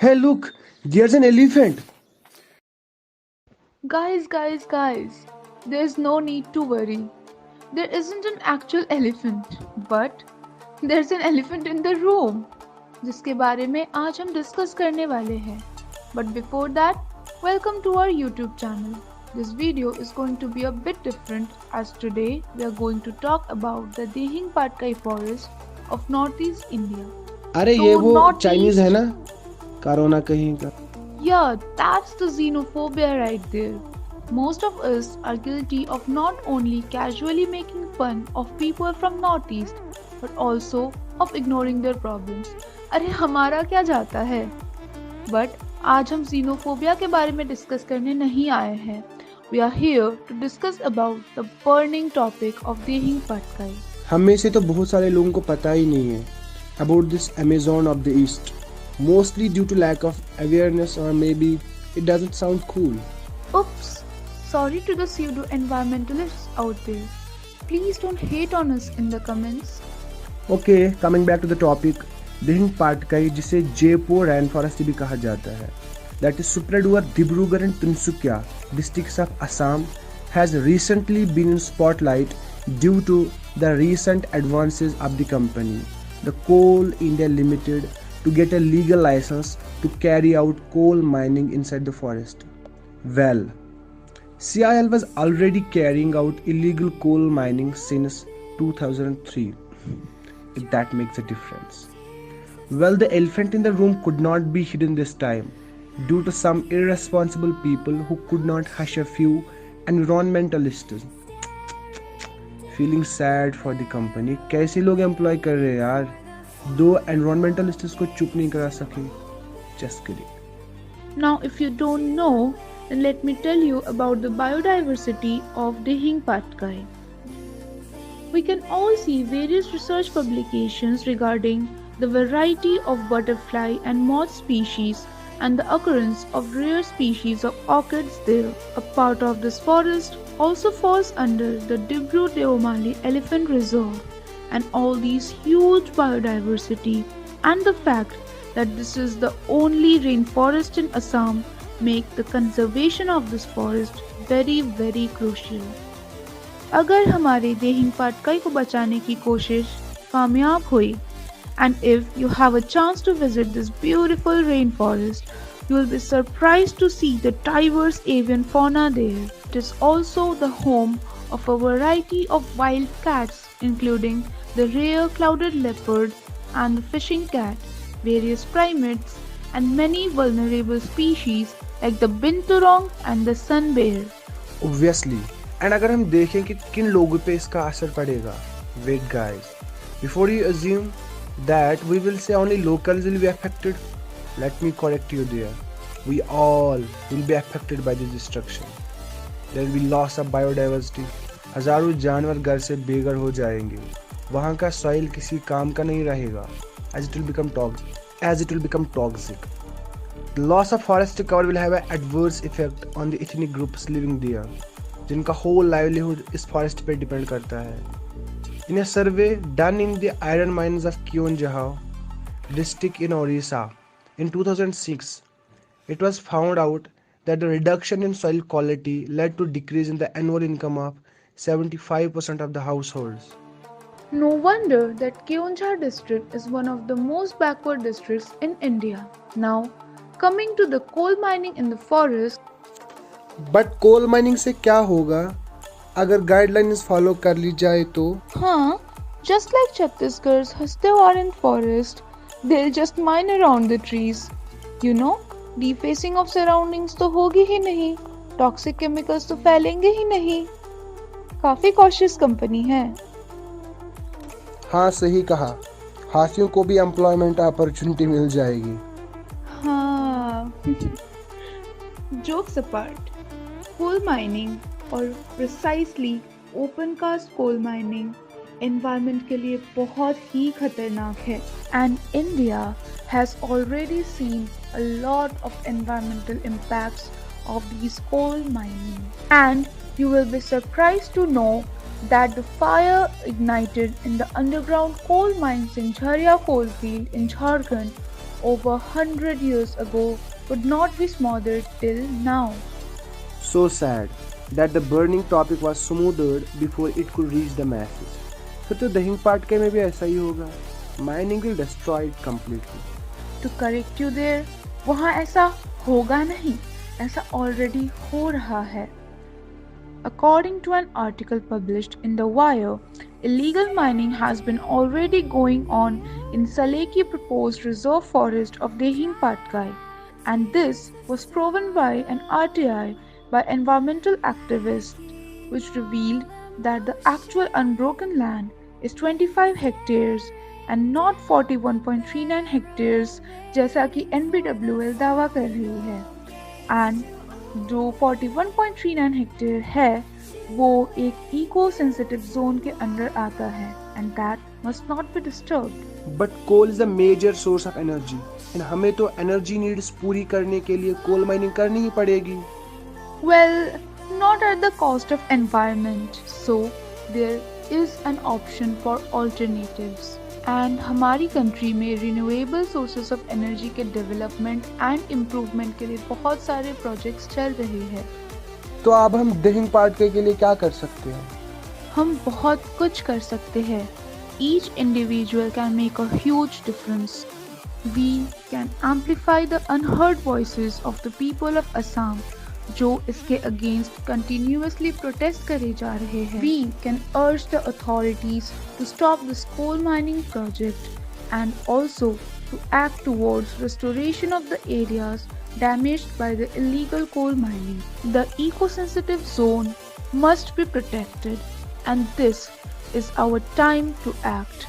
Hey, look, there's an elephant. Guys, there's no need to worry. There isn't an actual elephant, but there's an elephant in the room, जिसके बारे में आज हम discuss करने वाले हैं. But before that, welcome to our YouTube channel. This video is going to be a bit different as today we are going to talk about the Dehing Patkai forest of Northeast India. अरे ये So वो Chinese है Northeast, ना, corona कहीं का. yeah, that's the xenophobia right there. Most of us are guilty of not only casually making fun of people from Northeast, but also of ignoring their problems. अरे हमारा क्या जाता है? But आज हम xenophobia के बारे में डिस्कस करने नहीं आए हैं. We are here to discuss about the burning topic of Dehing Patkai. हम में से तो बहुत सारे लोगों को पता ही नहीं है about this Amazon of the East, mostly due to lack of awareness or maybe it doesn't sound cool. Oops, sorry to the pseudo environmentalists out there. Please don't hate on us in the comments. Okay, coming back to the topic, Dihing Patkai जिसे जयपुर रैन forest भी कहा जाता है, that is spread over Dibrugarh and Tinsukia districts of Assam, has recently been in spotlight due to the recent advances of the company, the Coal India Limited, to get a legal license to carry out coal mining inside the forest. Well, CIL was already carrying out illegal coal mining since 2003, if that makes a difference. Well, the elephant in the room could not be hidden this time due to some irresponsible people who could not hush a few environmentalists. Feeling sad for the company. कैसे लोग employ कर रहे हैं यार, दो एनवायरमेंटलिस्ट्स को चुप नहीं करा सके. Just kidding. Now, if you don't know, then let me tell you about the biodiversity of Dehing Patkai. We can all see various research publications regarding the variety of butterfly and moth species and the occurrence of rare species of orchids there. A part of this forest also falls under the Dibru Deomali Elephant Reserve, and all these huge biodiversity and the fact that this is the only rainforest in Assam make the conservation of this forest very crucial. अगर हमारे देहिंग पाटकाई को बचाने की कोशिश कामयाब हुई, and if you have a chance to visit this beautiful rainforest, you will be surprised to see the diverse avian fauna there. It is also the home of a variety of wild cats, including the rare clouded leopard and the fishing cat, various primates, and many vulnerable species like the binturong and the sun bear. Obviously. And अगर हम देखें कि किन लोगों पे इसका असर पड़ेगा, wait guys, before you assume that we will say only locals will be affected, let me correct you there. We all will be affected by this destruction. There will be loss of biodiversity. हजारों जानवर घर से बेघर हो जाएंगे. वहाँ का soil किसी काम का नहीं रहेगा, as it will become toxic. The loss of forest cover will have an adverse effect on the ethnic groups living there, जिनका whole livelihood इस forest पे डिपेंड करता है. In a survey done in the iron mines of Keonjhar district in Orissa in 2006, it was found out that the reduction in soil quality led to decrease in the annual income of 75% of the households. No wonder that Keonjhar district is one of the most backward districts in India. Now, coming to the coal mining in the forest. But coal mining से क्या होगा अगर guidelines follow कर ली जाए तो? हाँ, just like Chhattisgarh's Hastewaran forest, they'll just mine around the trees. You know, defacing of surroundings तो होगी ही नहीं, toxic chemicals तो फैलेंगे ही नहीं. काफी cautious कंपनी है. हाँ सही कहा, हाथियों को भी एम्प्लॉयमेंट अपॉर्चुनिटी मिल जाएगी. हाँ. Jokes apart, coal mining और precisely open cast coal mining environment के लिए बहुत ही खतरनाक है. And India has already seen a lot of environmental impacts of these coal mining. And you will be surprised to know that the fire ignited in the underground coal mines in Jharia coalfield in Jharkhand over 100 years ago would not be smothered till now. So sad that the burning topic was smoothed before it could reach the masses. फिर तो दहिंग पाटके में भी ऐसा ही होगा. Mining will destroy it completely. To correct you there, वहाँ ऐसा होगा नहीं, ऐसा already हो रहा है. According to an article published in The Wire, illegal mining has been already going on in Saleki proposed reserve forest of Dehing Patkai, and this was proven by an RTI by environmental activists, which revealed that the actual unbroken land is 25 hectares and not 41.39 hectares जैसा कि NBWL दावा कर रही है. And जो 41.39 hectare है वो एक इको सेंसिटिव जोन के अंडर आता है and that must not be disturbed. But coal is a major source of energy and हमें तो एनर्जी नीड्स पूरी करने के लिए कोल माइनिंग करनी ही पड़ेगी. Well, not at the cost of environment, so there is an option for alternatives. And हमारी कंट्री में रिन्यूएबल सोर्सेज ऑफ एनर्जी के डेवलपमेंट एंड इम्प्रूवमेंट के लिए बहुत सारे प्रोजेक्ट्स चल रहे हैं. तो अब हम दहिंग पाटके के लिए क्या कर सकते हैं? हम बहुत कुछ कर सकते हैं. Each individual can make a huge difference. We can amplify the unheard voices of the people of Assam जो इसके अगेंस्ट कंटिन्यूअसली प्रोटेस्ट करे जा रहे हैं. We can urge the authorities to stop this coal mining project and also to act towards restoration of the areas damaged by the illegal coal mining. The eco-sensitive zone must be protected and this is our time to act.